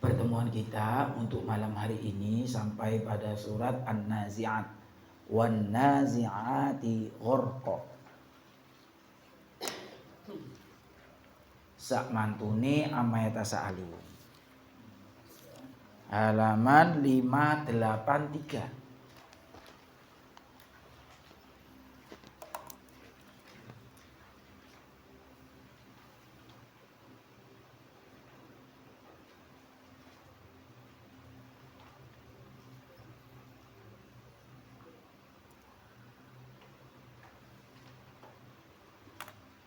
Pertemuan kita untuk malam hari ini sampai pada surat An-Nazi'at. Wan-Nazi'ati Ghorqa. Sak mantune amma yatasaalu. Halaman 583.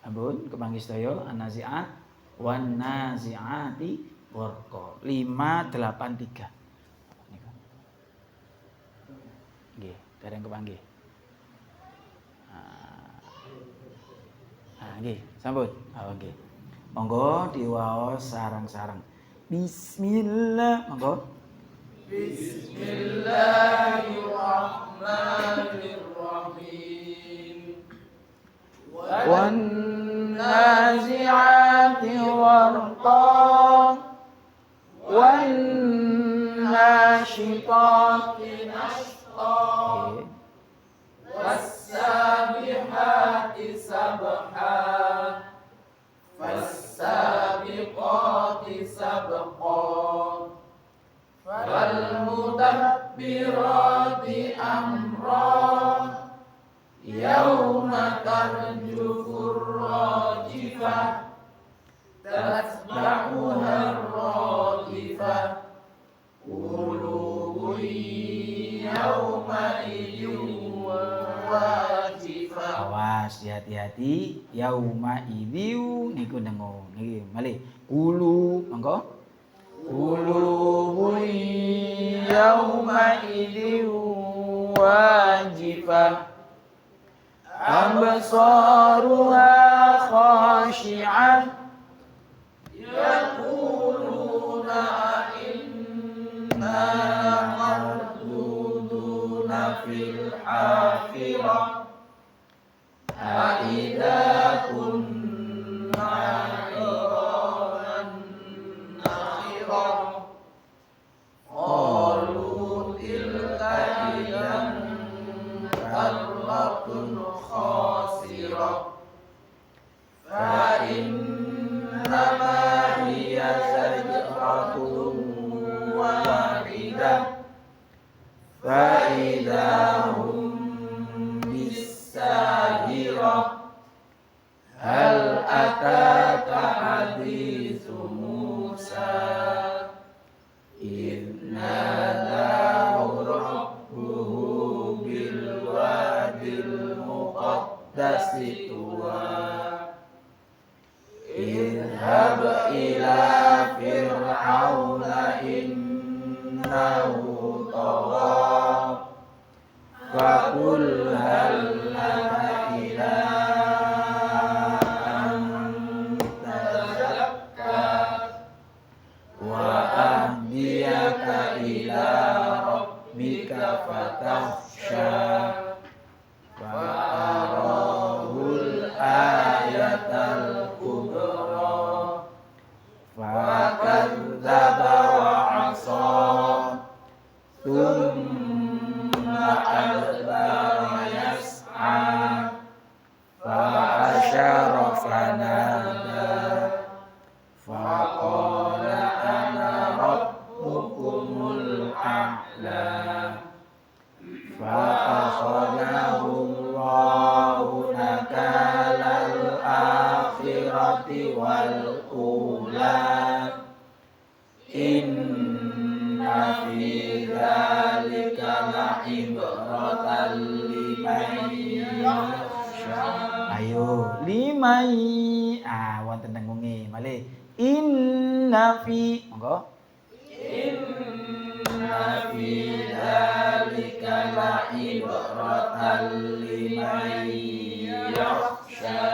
Ampun, kepanggih sedaya An-Nazi'at wan nazi'ati Ghorqa 583. Nggih, dereng kepanggih. Nggih, sampun. Nggih. Monggo diwaos sarang-sarang. Bismillah, monggo. Bismillahirrahmanirrahim. Wan nazi'ati gharqa wan nasyitati nashta Was-sabihati sabha was-sabiqati sabqa wal-mudabbirati amra yauma tarjufur rajifah tatba'uha ar-rajifah qulubun yauma idin wajifah. Awas, hati-hati. Yauma idhiu niku dengo. Niki malih. Kulu, monggo. Qulubun yauma idin wajifah Absaruha khashi'ah yaquluna inna marduduna fil akhirah aidza kunna iraman nakhirah qalu tilka idzan karratun khasirah fa innama hiya zajratun wahidah fa idahum bis-sahirah hal ataka hadithu Musa idnadahu rabbuhu bil wadil muqaddasi tuwa idhab ila fir'auna innahu tagha faqul hal laka ila an tazakka wa ahdiyaka ila rabbika fatakhsha wa arahul ayatal kubra fakadzdzaba wa asa thumma adbara yas'a fa asyara fanada faqala ana rabbukumul a'la fa akhadahu Allahu nakalal akhirati wal ula inna fi dzalika la'ibratan liman yakhsha. Ayo limai wonten tengunge malih inna fi monggo inna fi dzalika la'ibratan liman yakhsha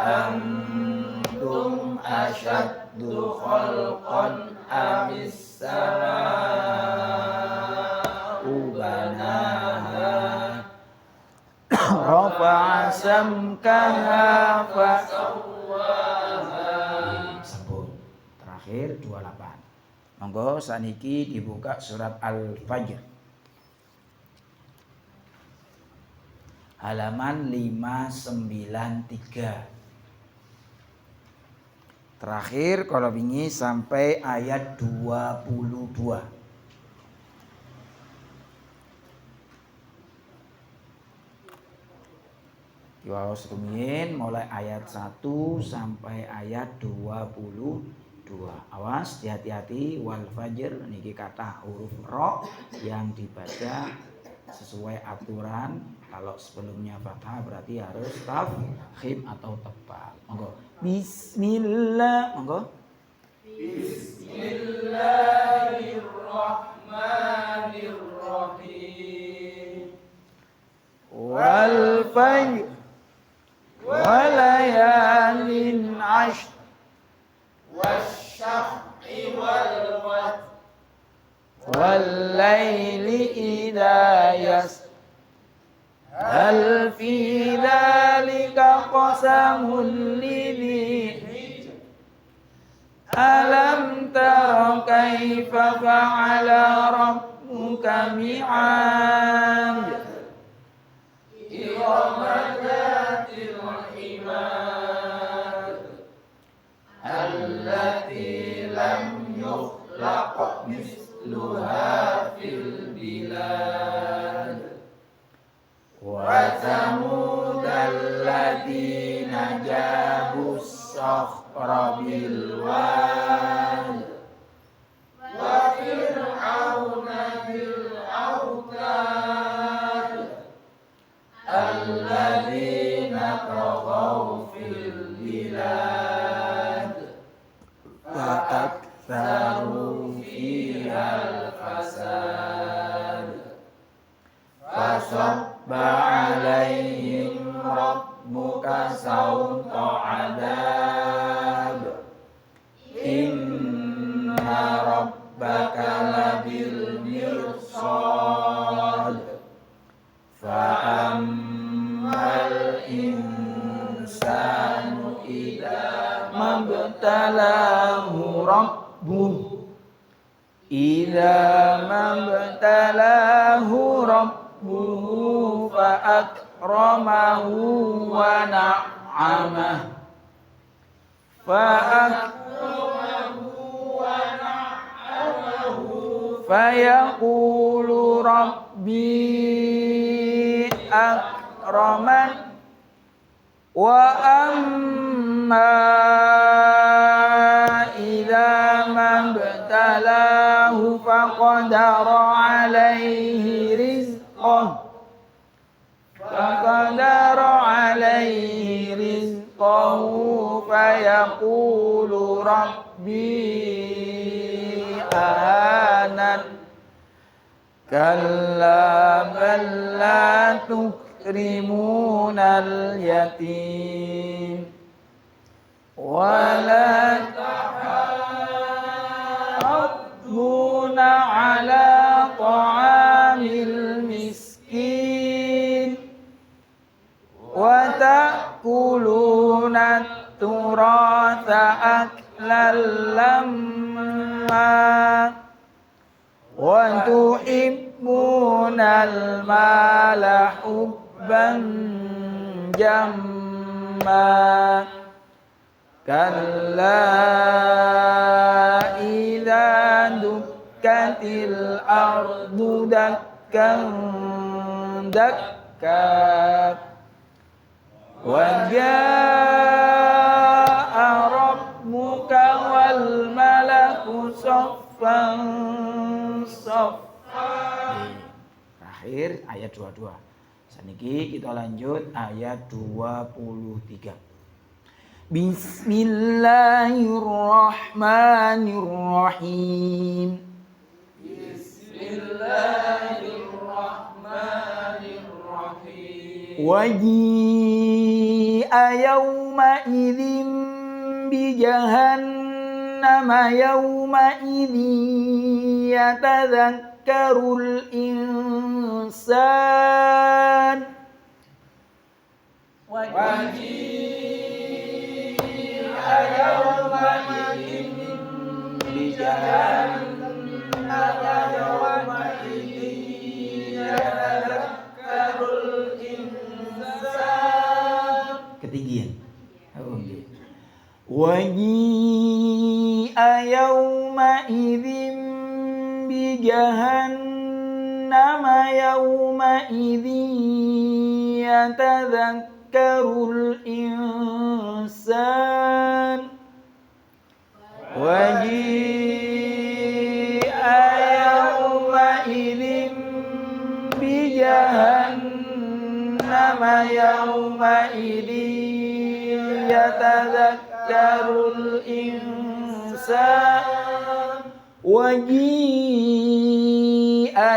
antum asyaddu khalqan amis samaa'u banaha rafa'a samkaha fasawwaha. Sampun terakhir 28. Monggo saniki dibuka surat Al-Fajr. Halaman 593. Terakhir kalau wingi sampai ayat 22. Kiwaos rumiyin mulai ayat 1 sampai ayat 22. Awas hati-hati, wal fajr niki kata huruf ro yang dibaca sesuai aturan. Kalau sebelumnya fathah berarti harus tafkhim atau tebal. Monggo. Bismillah, monggo. Bismillahirrahmanirrahim. Wal fajr walayalin ashr Wasyaf'i wal watr. wal laili idza yasr hal fi dzalika qasamun lidhi alam tara kaifa fa'ala rabbuka bi'ad Irama dzatil imad. Allati lam yukhlaq misluha fil bilad. Wa thamud alladziina jabu as-sakhra bil wad. Wa fir'auna bil autad. Alladziina taghaw fil bilad. Fa'aktharu fihal fasad. Fasabba 'alaihim rabbuka sawta 'adzab. Inna rabbaka labil mirsad. Fa'ammal insanu idza mabtalahu rabbuhu fa akramahu wa na'amahu fayaqulu rabbi akraman wa amma idza mabtalahu faqadara alaihi rizqahu fayaqulu rabbi ahanan kalla bal la tukrimunal yatim wa la tahadduna ala ta'amil miskin wa ta'kuluna turatha aklan lamma wa tuhibbunal mala hubban jamma kalla idza dukkatil ardu dakkan dakka wa jaa'a rabbuka wal malaku saffan saffa. Terakhir ayat 22. Saniki kita lanjut ayat 23. Bismillahirrahmanirrahim. Bismillahirrahmanirrahim. Waji'a yawma idzin bi jahannama yawma idzin yatadhakkarul insan Waji'a yawma idzin jahannama yawma idzin yatadzakkarul insan. Ketinggian. Oh, nggih. Waji'a yawma idzin bi jahannama yawma idzin yatadzakkarul insan. Waji'a yawma idzin bi jahannama yawma idzin yatadzakkarul insan. Waji'a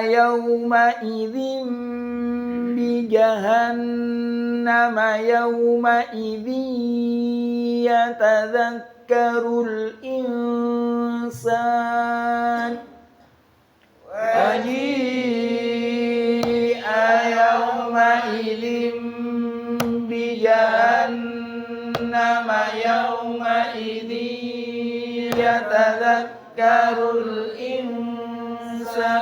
yawma idzin bi jahannama yawma idzin yatadzakkarul insan. Waji'a yawma idzin bi jahannama yawma idzin yatadzakkarul insan.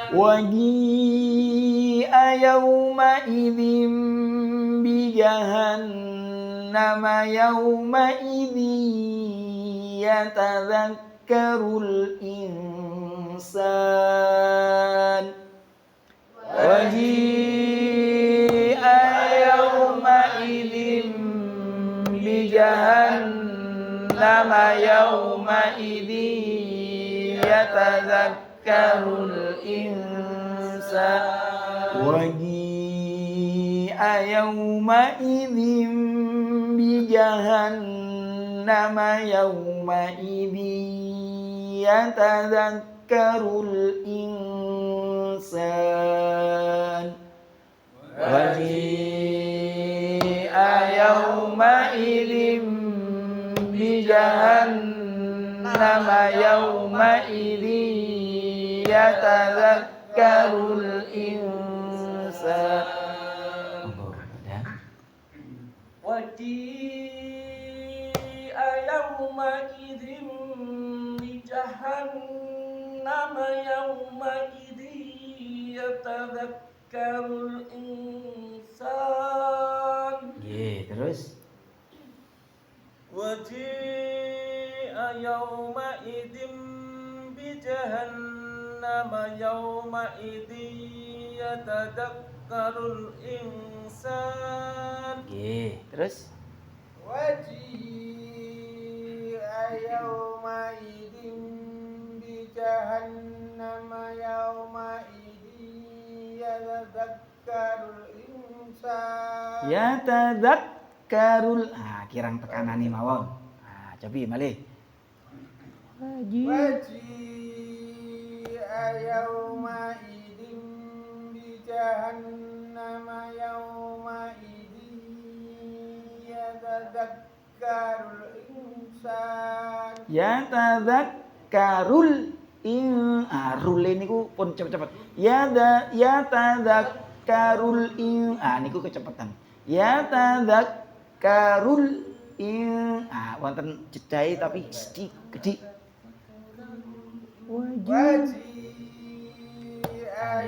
Waji'a yawma idzin bi jahannama yawma idzin yatadzakkarul insan. Waji'a yawma idzin bi jahannama yawma idzin yatadzakkarul insan. Waji'a yawma idzin bi jahannama yawma idzin yatadzakkarul insan. Waji'a yawma idzin bi jahannama yawma idzin yatadzakkarul insan. Waji'a yawma idzin bi jahannama yawma idzin yatadzakkarul insan. Nggih, terus Waji'a yawma idzin bi jahannama yawma idzin yatadzakkarul insan. nggih, terus Waji'a yawma idzin bi jahannama yawma idzin yatadzakkarul insan. yatadzakkarul kirang tekanane mawon. Cobi malih. Waji'a yawma idzin bi jahannama yawma idzin yatadzakkarul insan. Yatadzakkarul rule niku pun cepet-cepet. Yatadzakkarul niku kecepatan. Yatadzakkarul wonten jedhae tapi sedhik gedhi. Waji'a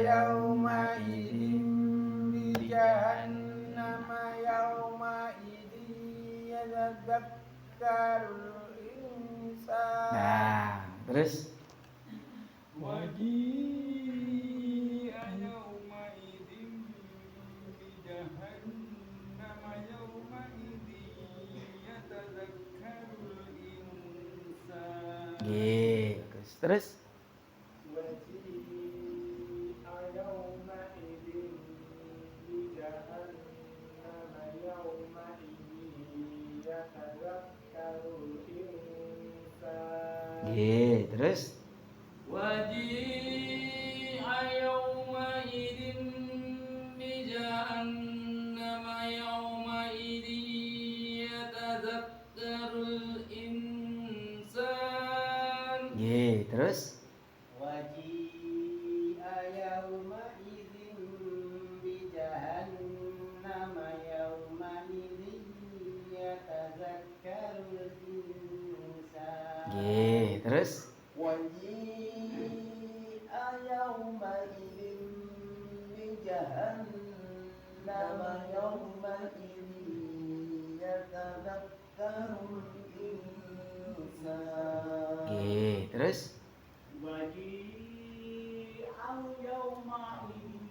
yawma idzin bi jahannama yawma idzin yatadzakkarul insan. Nah, terus Waji'a yawma idzin bi jahannama yawma idzin yatadzakkarul insan. nggih, terus Waji'a yawma idzin bi jahannama yawma idzin yatadzakkarul insan. nggih, terus Waji'a yawma idzin bi jahannama yawma idzin yatadzakkarul insan. nggih, terus Waji'a yawma idzin bi jahannama yawma idzin yatadzakkarul insan. nggih, terus waji'a yawma'idin bijahannama yawma'idin yatadakkarul insan. Terus waji'a yawma'idin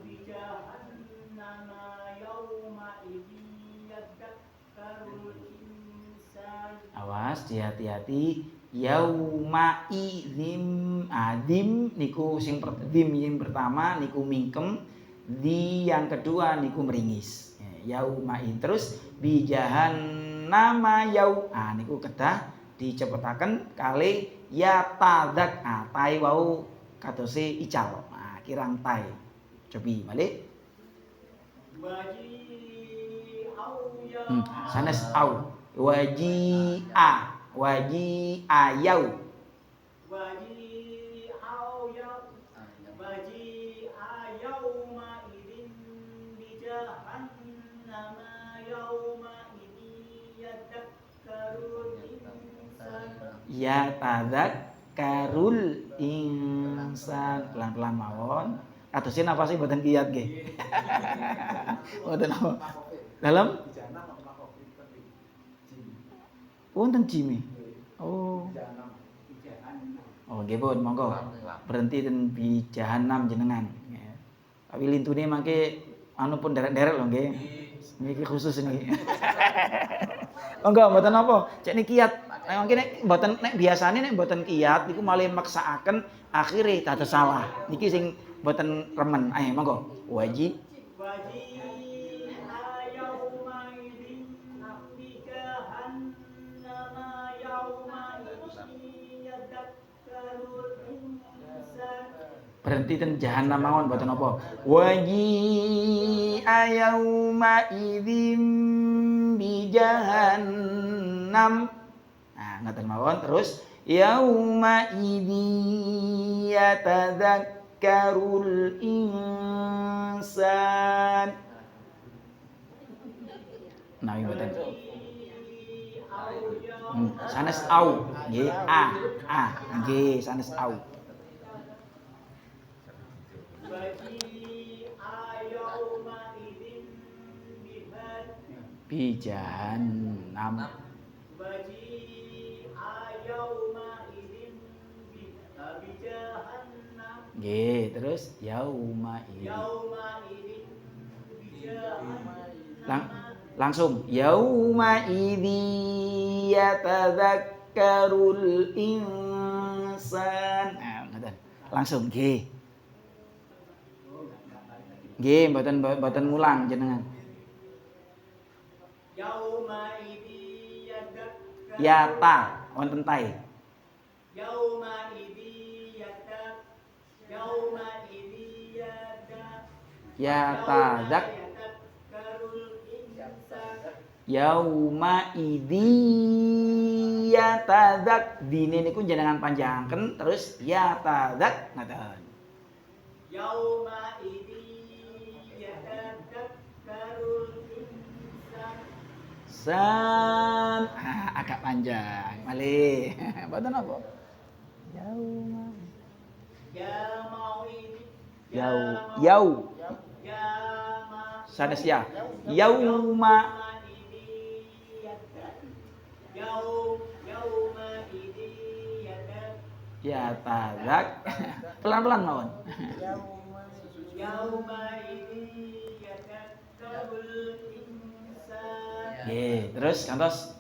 bijahannama yawma'idin yatadakkarul insan. awas hati-hati. Yauma idzim adim niku sing dim yang pertama niku mingkem, di yang kedua niku meringis. Yauma terus bi jahannama yau niku kedah dicepetaken kali ya tadak tai wau katose ical kirang tai cobi balik sanes au waji ayau ma'idin bijahannama yawma'idin yadakkarul insan. ya tadzakkarul insan pelan-pelan mawon atosé napa sih mboten kiyat nggih mboten apa dalam wonten jime oh nggih pun monggo berhenti ten bi jahanam jenengan tapi lintune mangke anu pun derek-derek lho nggih niki khusus niki enggak mboten apa cek niki kiyat mangke nek mboten nek biasane nek mboten kiyat niku malah maksaaken akhire dados salah niki sing mboten remen ayo monggo wajib berhenti ten jahanam mawon mboten apa waji ayauma idzim bi jahannam ngoten mawon terus yauma idzi yatadzakkarul insan nawi mboten sanes au nggih nggih sanes au bi jahannam nggih terus yauma idin langsung yauma idzi yatadzakkarul insan ngoten langsung nggih nggih mboten ngulang jenengan yauma idzi yata wonten tae yauma idzi yauma idzi yatadzak dine niku jenengan panjangken terus yatadzak ngoten yauma idzi yatadzakkarul insan agak panjang malih mboten apa yauma yau sanes ya yauma ya tadzak pelan-pelan mawon terus kantos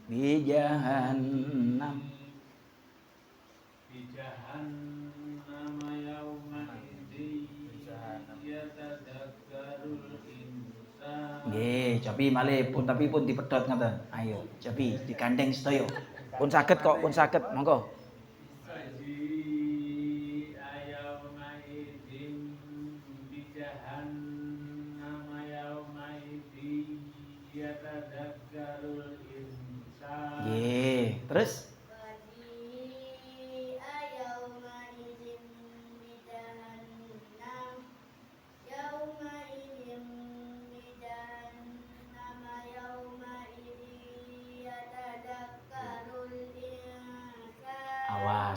bi jahannam nggih cobi malih pun tapi pun dipedhot ngoten ayo cobi digandeng sedaya pun saged kok pun saged monggo nggih terus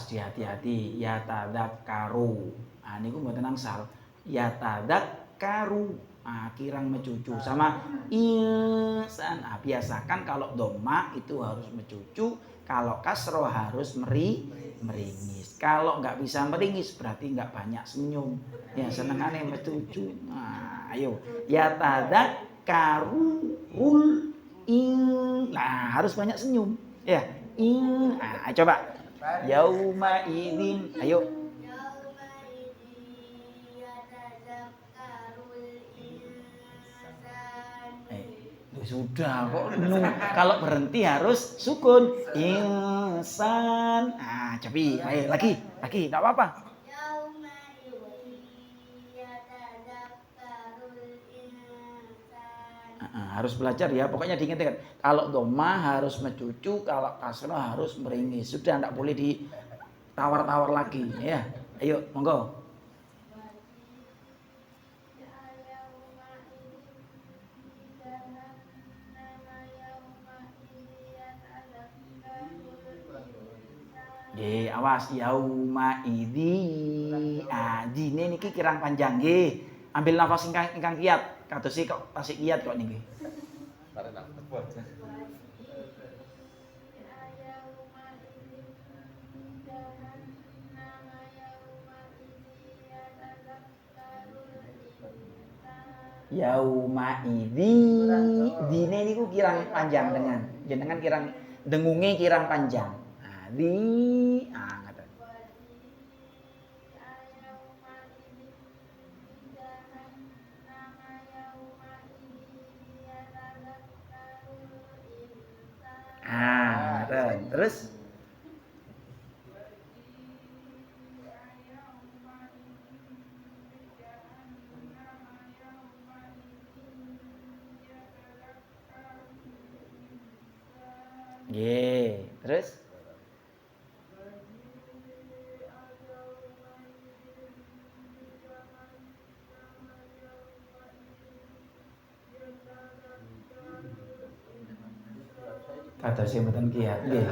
Awas hati-hati yatadzakkaru. Ah niku mboten angsal. Yatadzakkaru. Ah kirang mencucu sama insan. Ah, biasakan kalau dhamma itu harus mencucu, kalau kasroh harus meringis. Kalau nggak bisa meringis berarti nggak banyak senyum. Ya senengane mencucu. Nah, ayo yatadzakkarul ing. Nah, harus banyak senyum. Ya, ing. Nah, coba. Yauma idzin. Ayo. Sudah kok kalau berhenti harus sukun insan. Ah, cobi, ayo lagi, enggak apa-apa. Harus belajar ya, pokoknya diingat-ingat. Kalau dhamma harus mencucu, kalau kasrah harus meringis. Sudah enggak boleh ditawar-tawar lagi ya. Ayo, monggo. Nggih, awas yauma idzi. Ah, dine niki kirang panjang nggih. Ambil nafas ingkang kiat. Kados kok tasik kiat kok niki. Yauma idzi. Dine niku kirang panjang dengan jenengan kirang dengunge kirang panjang. Ngaten. Ngaten. Terus nggih, terus kados sing mboten kiat nggih.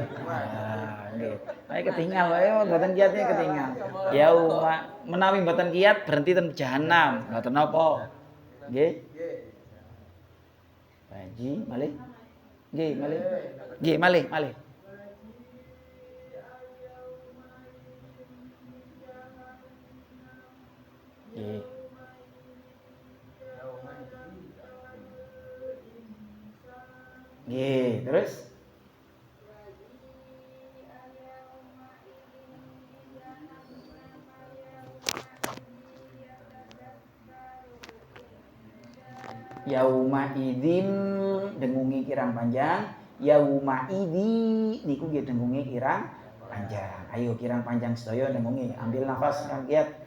Nggih. Ayo ketinggal wae mboten kiatnya ketinggal. Yauma menawi mboten kiat berhenti ten jahanam. Mboten napa. Nggih. Haji malih. Nggih, malih. Nggih, malih. Nggih. Nggih, terus yauma idzin dengungi kirang panjang, yauma idzi niku nggih dengungi kirang panjang. Ayo kirang panjang sedaya dengungi, ambil nafas kang kiat.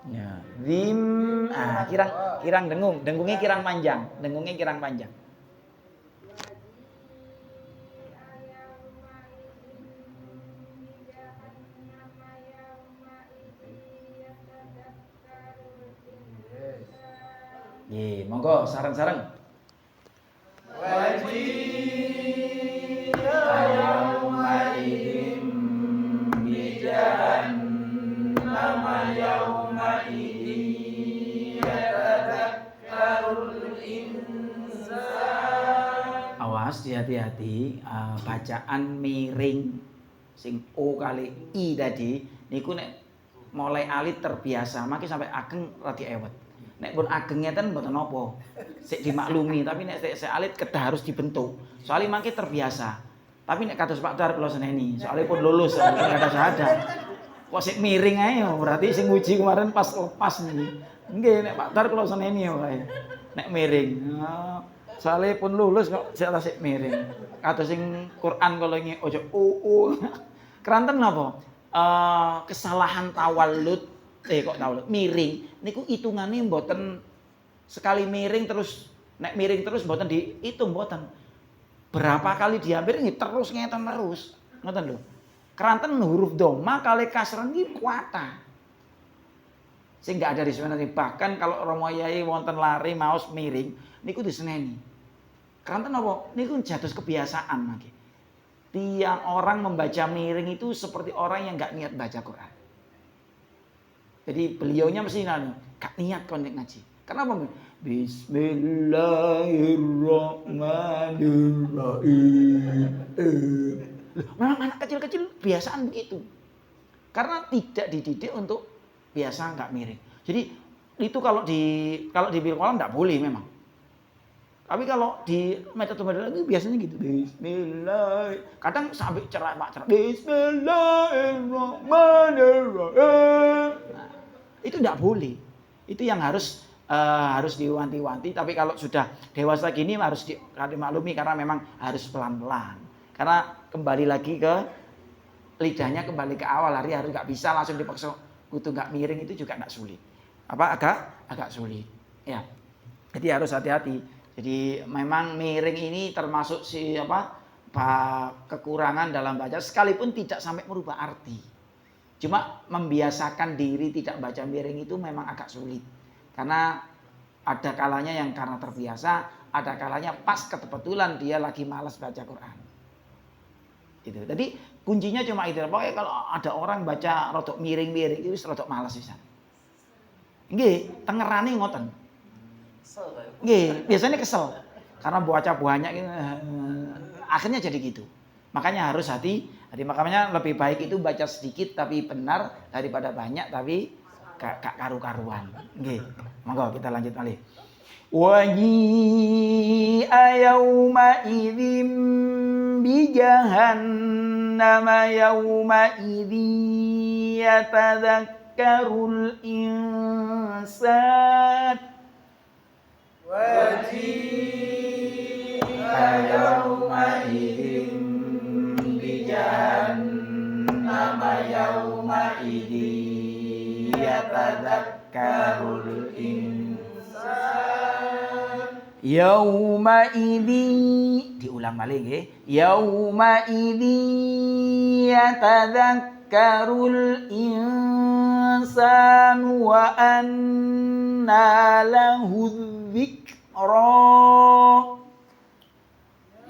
Ya, zim kirang dengungnya kirang panjang, Ye, monggo sareng-sareng. Yauma idzin bijahannam yauma idzin yatadzakkarul insan. Awas hati-hati bacaan miring sing o kali i tadi niku nek mulai alit terbiasa maki sampai ageng radi ewet. Nek pun ageng ngeten mboten napa. Sik dimaklumi, tapi nek sik alit kedah harus dibentuk. Soalnya mangke terbiasa. Tapi nek kados Pak Dar kula seneni, soalnya pun lulus enggak ada syahadat. Kok sik miring ae berarti sing uji kemarin pas lepas niki. Nggih nek Pak Dar kula seneni wae. Nek miring. Soalnya pun lulus kok sik miring. Kados sing Quran kula ngi ojo Keranten napa? Kesalahan tawallud kok tawallud miring niku hitungane mboten sekali miring terus nek miring terus mboten dihitung mboten. Berapa kali diambil nggih terus ngeten terus. Ngoten lho. Keranten huruf dhamma kali kasrah niki kuwata. Sing enggak ada diseneni. Bahkan kalau Romo Yai wonten lari maos miring niku diseneni. Karena napa? Niku jatuh kebiasaan lagi. Tiang orang membaca miring itu seperti orang yang nggak niat baca Quran. Jadi beliaunya mesti gak niat kon ngaji. Kenapa? Bismillahirrahmanirrahim. Memang anak kecil-kecil biasaan begitu. Karena tidak dididik untuk biasa nggak miring. Jadi itu kalau di Bilkolam nggak boleh memang. Tapi kalau di metode itu biasanya gitu. Bismillah. Kadang sampai cerak. Bismillahirrahmanirrahim. Nah, itu tidak boleh. Itu yang harus diwanti-wanti. Tapi kalau sudah dewasa gini harus dimaklumi karena memang harus pelan-pelan. Karena kembali lagi ke lidahnya kembali ke awal hari harus nggak bisa langsung dipaksa kudu nggak miring itu juga nggak sulit. Agak sulit. Ya. Jadi harus hati-hati. Jadi memang miring ini termasuk kekurangan dalam baca sekalipun tidak sampai merubah arti. Cuma membiasakan diri tidak baca miring itu memang agak sulit. Karena ada kalanya yang karena terbiasa, ada kalanya pas kebetulan dia lagi malas baca Quran. Gitu. Jadi kuncinya cuma itu. Pokoknya kalau ada orang baca rodok miring-miring itu rodok malas bisa. Nggih, tengerane ngoten. Nggih, biasanya kesel. Karena baca banyak akhirnya jadi gitu. Makanya harus hati. Makanya lebih baik itu baca sedikit tapi benar daripada banyak tapi gak karu-karuan. Nggih. Monggo kita lanjut malih. Waji'a yauma idzim bi jahannama yauma idzi yatadzakkarul insan waji'a yauma idzim bi jahannama yauma idzi yatadzakkarul insan yauma idzi diulang balik nggih yauma idzi yatadzakkarul insanu wa anna lahu dzikra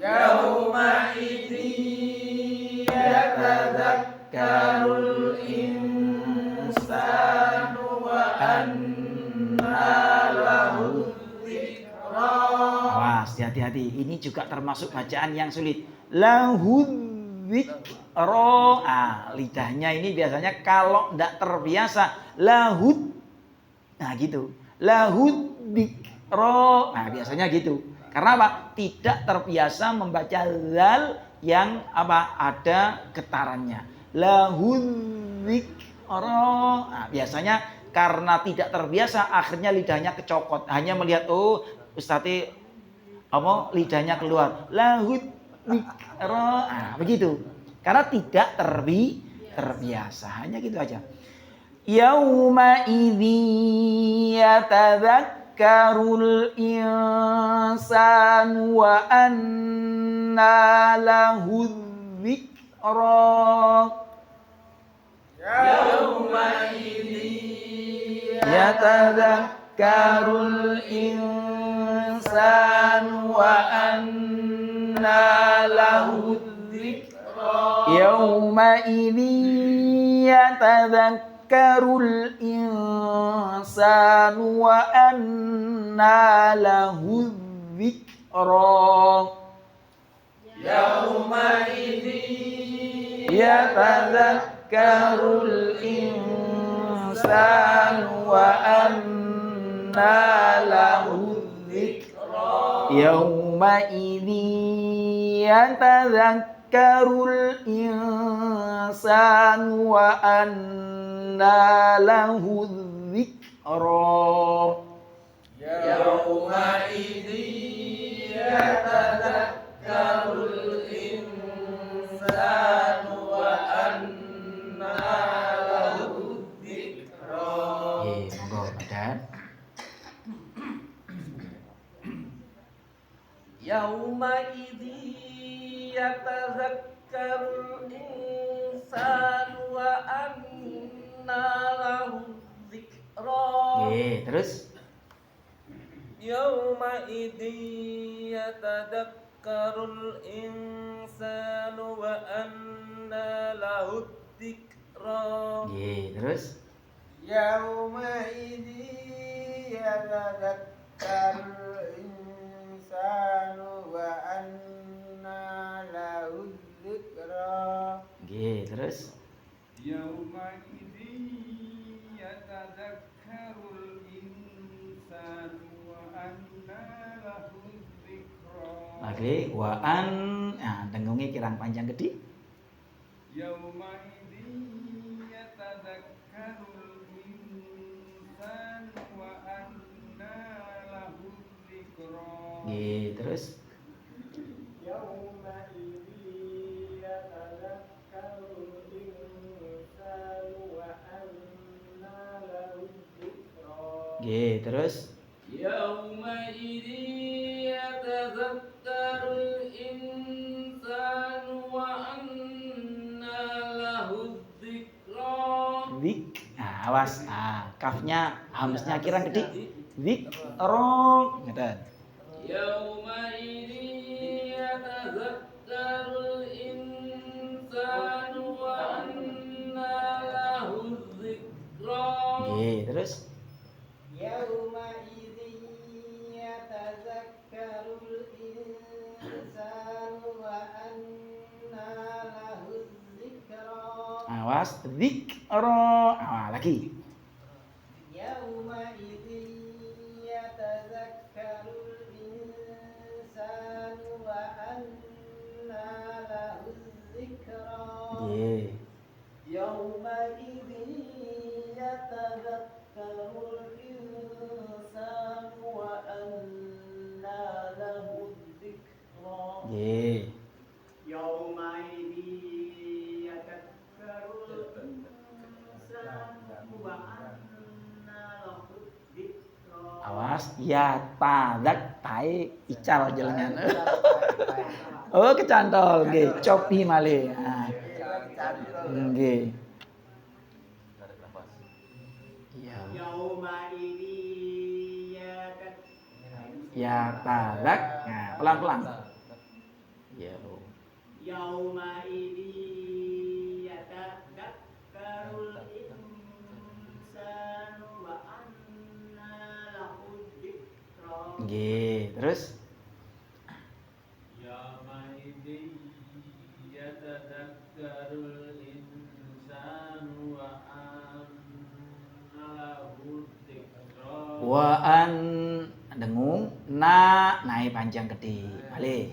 yauma idzi yatadzakkarul insanu wa anna lahu awas, hati-hati. Ini juga termasuk bacaan yang sulit. Lahuddzikra. Lidahnya ini biasanya kalau tidak terbiasa lahud. Nah gitu. Lahuddzikra. Nah biasanya gitu. Karena apa? Tidak terbiasa membaca zal yang ada getarannya. Lahuddzikra. Nah biasanya karena tidak terbiasa akhirnya lidahnya kecokot. Hanya melihat Ustadz lidahnya keluar lahud dzikra begitu karena tidak terbiasa hanya gitu aja yauma idzi yatadzakkarul insanu wa anna lahu dzikra yauma idzi yatadzakkarul insanu wa anna lahu dzikra yauma idzi yatadzakkarul insanu wa anna lahu dzikra yauma idzi yatadzakkarul insanu wa anna lahu yauma idzi yatadzakkarul insanu wa anna lahu dzikra yauma idzi yatadzakkarul insanu wa anna lahu dzikra. Monggo badan. Yauma idzi yatadzakkarul insanu wa anna lahu dzikra. Terus يومئذ يتذكر الإنسان وأنى له الذكرى. Terus يومئذ يتذكر الإنسان وأنى له الذكرى. Terus يومئذ يتذكر الإنسان وأنى له الذكرى. lagi waan, nah dengungi kirang panjang gede. يومئذ يتذكر الإنسان وأنى له الذكرى. Terus يومئذ يتذكر الإنسان وأنى له الذكرى. terus يومئذ يتذكر الإنسان وأنى له الذكرى. nah awas, kafnya hamsnya kirang gede. Zikra, ngeten. يومئذ يتذكر الإنسان وأنى له الذكرى. Terus يومئذ يتذكر الإنسان وأنى له الذكرى. awas, zikra, lagi. يومئذ يتذكر الإنسان وأنى له الذكرى. يومئذ يتذكر الإنسان وأنى له الذكرى. يومئذ يتذكر الإنسان وأنى له الذكرى. Awas, ya tadak tai ical jalangan. Oh, kecantol, nggih, copi malih. Nggih. يومئذ Ya tadak. Nah, pelan-pelan. يومئذ يتذكر الإنسان وأنى له الذكرى. Terus يومئذ يتذكر الإنسان وأنى له الذكرى. waan dengung na naik panjang gede. Malih.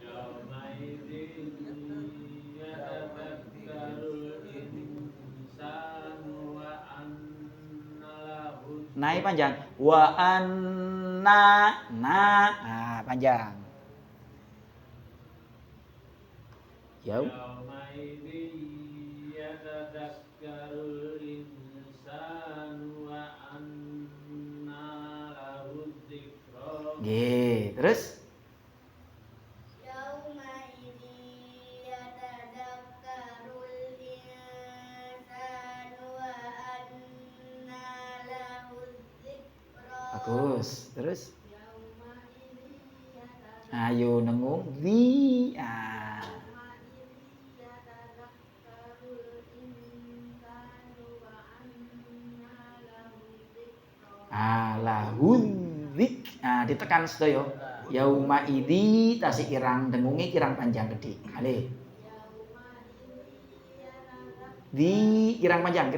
يومئذ يتذكر الإنسان وأنى له Naik panjang. Wa anna panjang. يومئذ يتذكر الإنسان وأنى له الذكرى. Terus يومئذ يتذكر الإنسان وأنى له الذكرى. bagus. Terus يومئذ يتذكر ayo nengung di. Lahudzik. Ditekan sedaya. Yauma idi tasik kirang dengungi kirang panjang gede. Malih. Di kirang panjang.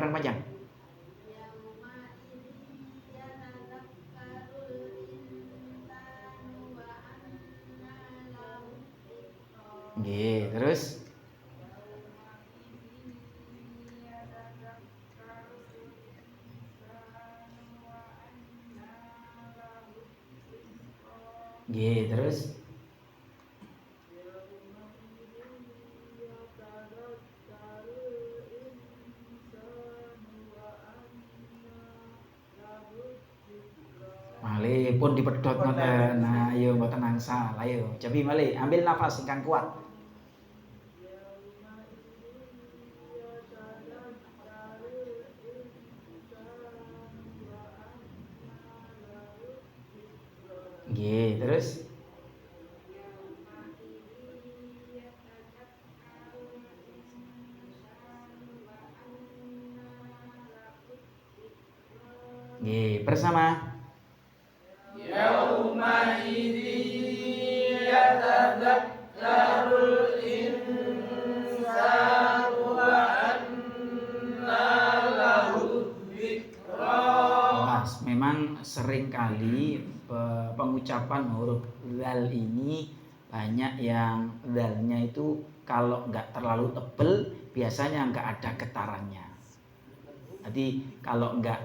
Terus terus malih pun dipedhot ngoten. Nah, ayo mboten angsal. Ayo, cobi malih ambil nafas ingkang kuat. Nggih, terus nggih, bersama. Yauma idzi yatadzakkarul insanu wa anna lahu dzikra. Mas, memang seringkali pengucapan huruf zal ini banyak yang zalnya itu kalau nggak terlalu tebel biasanya nggak ada getarannya. Jadi kalau nggak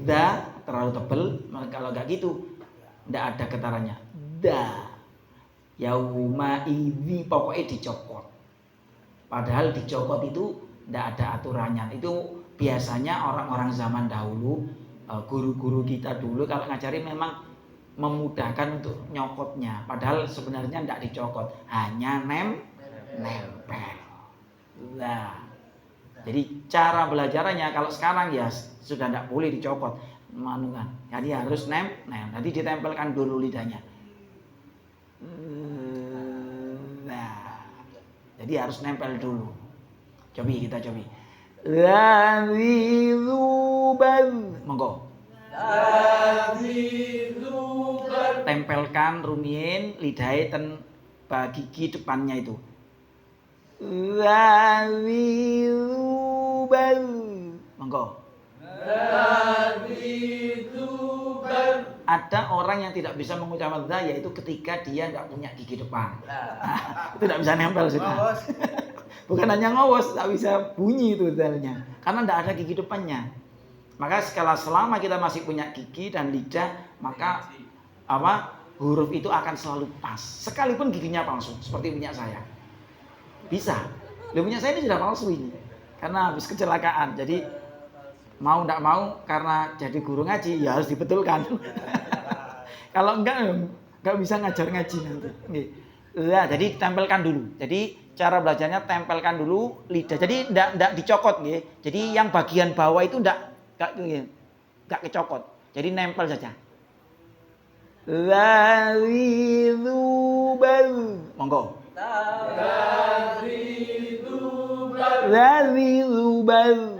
da terlalu tebel, kalau nggak gitu nggak ada getarannya. Da yauma idzi pokoknya dicopot. Padahal dicopot itu nggak ada aturannya. Itu biasanya orang-orang zaman dahulu, guru-guru kita dulu kalau ngajari memang memudahkan untuk nyokotnya. Padahal sebenarnya nggak dicokot, hanya nempel. Nah, jadi cara belajarnya kalau sekarang ya sudah tidak boleh dicopot, manukan. Jadi harus nanti ditempelkan dulu lidahnya. Nah, jadi harus nempel dulu. Kita coba. Lazizubal, monggo. Lazizubal. Tempelkan rumiyin lidahnya ten gigi depannya itu. Lazizubal, monggo. Ada orang yang tidak bisa mengucapkan za yaitu ketika dia nggak punya gigi depan. Itu tidak bisa nempel sudah. Bukan hanya ngowos, tak bisa bunyi itu zalnya karena tidak ada gigi depannya. Maka selama kita masih punya gigi dan lidah, maka huruf itu akan selalu pas. Sekalipun giginya palsu, seperti punya saya. Bisa. Punya saya ini sudah palsu ini. Karena habis kecelakaan. Jadi mau tidak mau karena jadi guru ngaji ya harus dibetulkan. Kalau enggak bisa ngajar ngaji nanti. Nah, jadi tempelkan dulu. Jadi cara belajarnya tempelkan dulu lidah. Jadi enggak dicokot nggih. Jadi yang bagian bawah itu enggak kecokot. Jadi nempel saja. Lazizubal. Monggo. Lazizubal.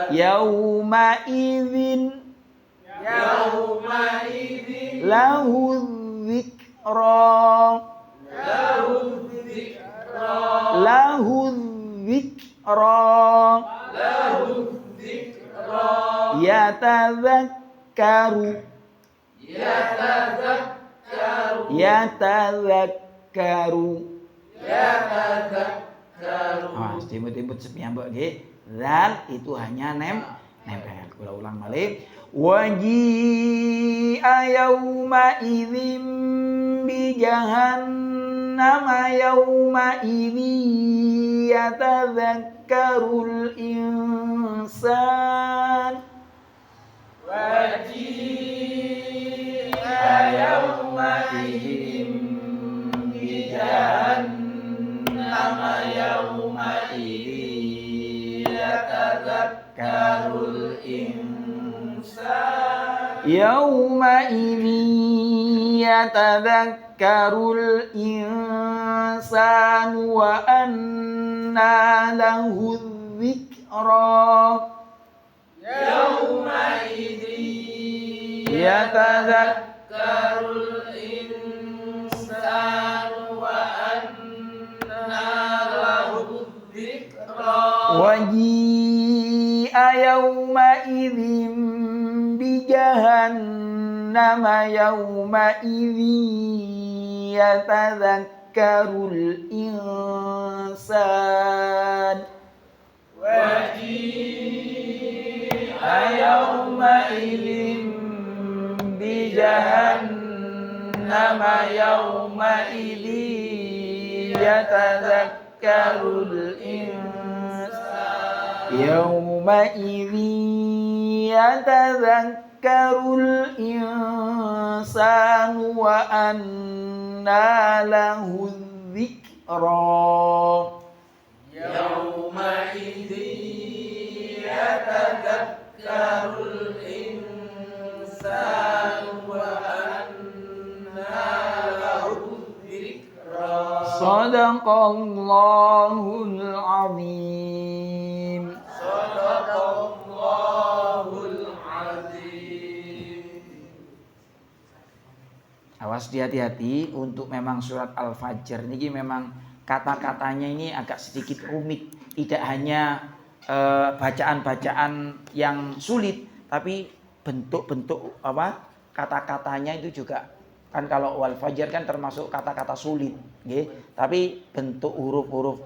Yauma idzin lahu dzikra. Yatadzakkaru. Timut-timut sepiyambak nggih. Zal itu hanya nempel. Kula ulang malih. Waji'a yauma idzin bi jahannama yauma idzi yatadzakkarul insan. Waji'a yauma idzin bi jahannama yauma idzi yatadzakkarul insan. Yauma idzi yatadzakkarul insan wa anna lahu dzikra. Yauma idzi yatadzakkarul insan wa anna lahu dzikra. Waji'a yauma idzin bi jahannama yauma idzi yatadzakkarul insan. Yauma idzin bi jahannama yauma idzi yatadzakkarul insan. Yauma idzi yatadzakkarul yatadzakkarul insanu wa anna lahu dzikra. يومئذ يتذكر الإنسان وأنى له الذكرى. Sadaqallahul azim. Sadaqallahul azim. Awas hati-hati untuk memang surat Al-Fajr ini memang kata-katanya ini agak sedikit rumit. Tidak hanya bacaan-bacaan yang sulit, tapi bentuk-bentuk kata-katanya itu juga kan kalau wal fajr kan termasuk kata-kata sulit, nggih. Tapi bentuk huruf-huruf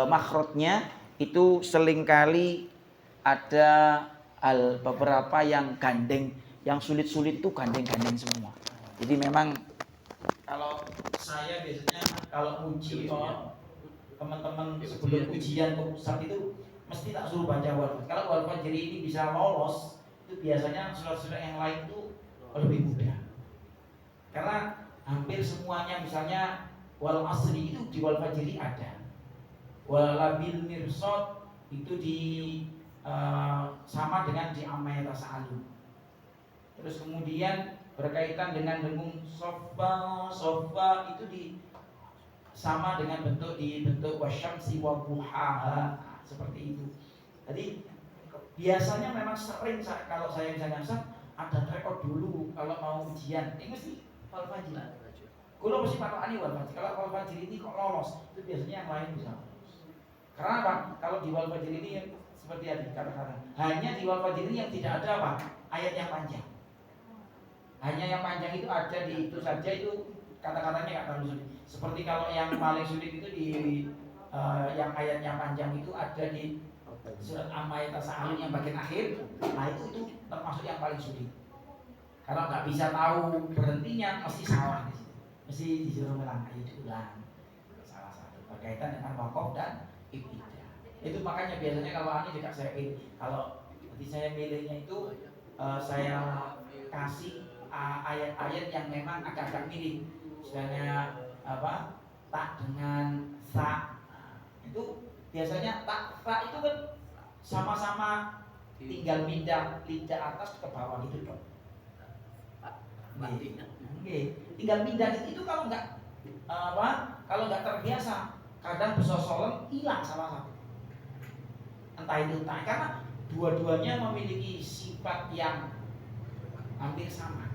makhrajnya itu seringkali ada beberapa yang gandeng, yang sulit-sulit itu gandeng-gandeng semua. Jadi memang kalau saya biasanya kalau uji teman-teman sebelum ujian ke pusat itu mesti tak suruh baca wal. Kalau wal fajr ini bisa lolos, itu biasanya surat-surat yang lain itu lebih mudah. Karena hampir semuanya misalnya wal asri itu di wal fajr ada. Walabil mirsad itu di sama dengan di amma yatasaalun. Terus kemudian berkaitan dengan dengung sofa itu di sama dengan bentuk wasyamsi wa duhaha, seperti itu. Jadi biasanya memang sering kalau saya misalnya ada rekod dulu kalau mau ujian ini mesti wal fajr. Kalau mesti patokane wal fajr. Kalau wal fajr ini kok lolos, itu biasanya yang lain bisa lolos. Karena apa? Kalau di wal fajr ini seperti tadi kata-kata, hanya di wal fajr ini yang tidak ada ayat yang panjang. Hanya yang panjang itu ada di itu saja, itu kata-katanya nggak terlalu sulit. Seperti kalau yang paling sulit itu di yang ayatnya panjang itu ada di surat Amma yatasaalun yang bagian akhir. Nah itu termasuk yang paling sulit. Kalau nggak bisa tahu berhentinya mesti salah di situ. Mesti disuruh ulang, ayo diulang. Salah satu berkaitan dengan wakaf dan ibtidah. Itu makanya biasanya kalau ini juga saya kalau nanti saya milihnya itu saya kasih ayat-ayat yang memang agak-agak mirip, misalnya tak dengan sa, itu biasanya tak itu kan sama-sama tinggal lidah atas ke bawah gitu dong. Tinggal pindah itu kalau nggak terbiasa kadang bersosolan hilang salah satu. Entah itu karena dua-duanya memiliki sifat yang hampir sama.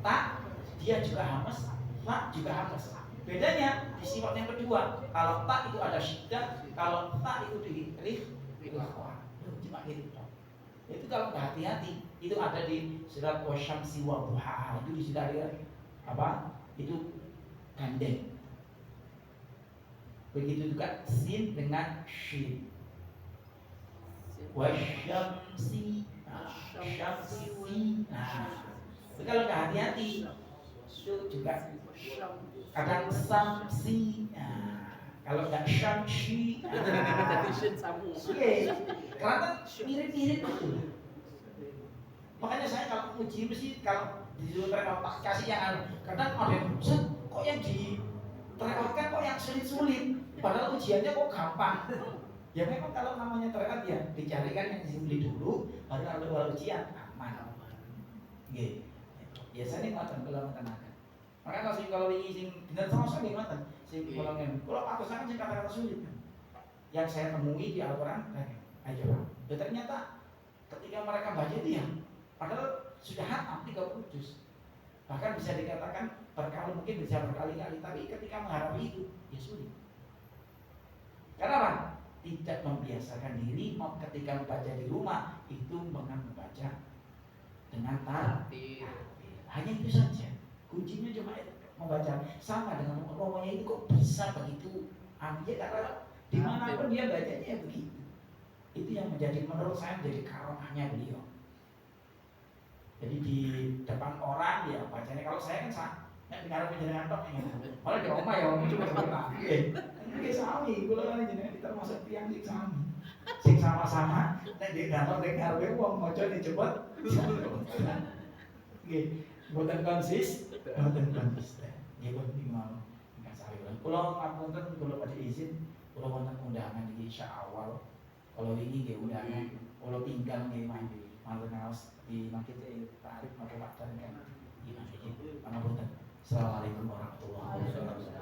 Tak dia juga hamas, tak juga hamas. Bedanya di sifat yang kedua. Kalau tak itu ada syiddah, kalau tak itu di ikhfa. Cuma gitu. Itu kalau nggak hati-hati, itu ada di surat wasyamsi wa duhaha. Itu di surat itu gandeng. Begitu juga sin dengan shin. Wasyamsi, syamsi. Itu kalau nggak hati-hati, itu juga kadang samsi. Kalau nggak syamsi, karena mirip-mirip itu. Makanya saya kalau uji mesti kalau disuruh terekot kasih yang kadang ada yang kok yang diterekotkan kok yang sulit-sulit, padahal ujiannya kok gampang. Ya memang kalau namanya terekot ya dicarikan yang sulit dulu, baru kalau ujian aman. Gitu. Biasanya ngoten kula ngoten-ngoten. Maka kalau ini sing bener sama nggih ngoten. Sing kula ngene. Kula aku sangat sing kata-kata sulit. Yang saya temui di Al-Qur'an, ayo. Ya ternyata ketika mereka baca itu ya padahal sudah hatam 30 juz. Bahkan bisa dikatakan mungkin bisa berkali-kali, tapi ketika menghadapi itu ya sulit. Kenapa? Tidak membiasakan diri ketika membaca di rumah itu membaca dengan tartil. Hanya itu saja. Kuncinya cuma membaca. Sama dengan ngomongnya itu kok bisa begitu ambil karena dimanapun dia bacanya ya begitu. Itu yang menurut saya menjadi karomahnya beliau. Jadi di depan orang ya bacanya, kalau saya kan dengar penjelasan tok ya. Malah di rumah ya cuma dengar. Nggih sami, kula kan jenengan termasuk tiyang sing sami. Sing sama-sama nek di kantor nek ngarepe wong maca cepet. Nggih, mboten konsisten. Nggih penting mau kasari ulang. Kula ngapunten kula pada izin kula wonten undangan iki Syawal. Kalau ini nggih undangan kula tinggal nggih matur ngaos di Masjid Tarik Matur Pak kan. Gimana iki? Pangapunten. Assalamualaikum warahmatullahi wabarakatuh.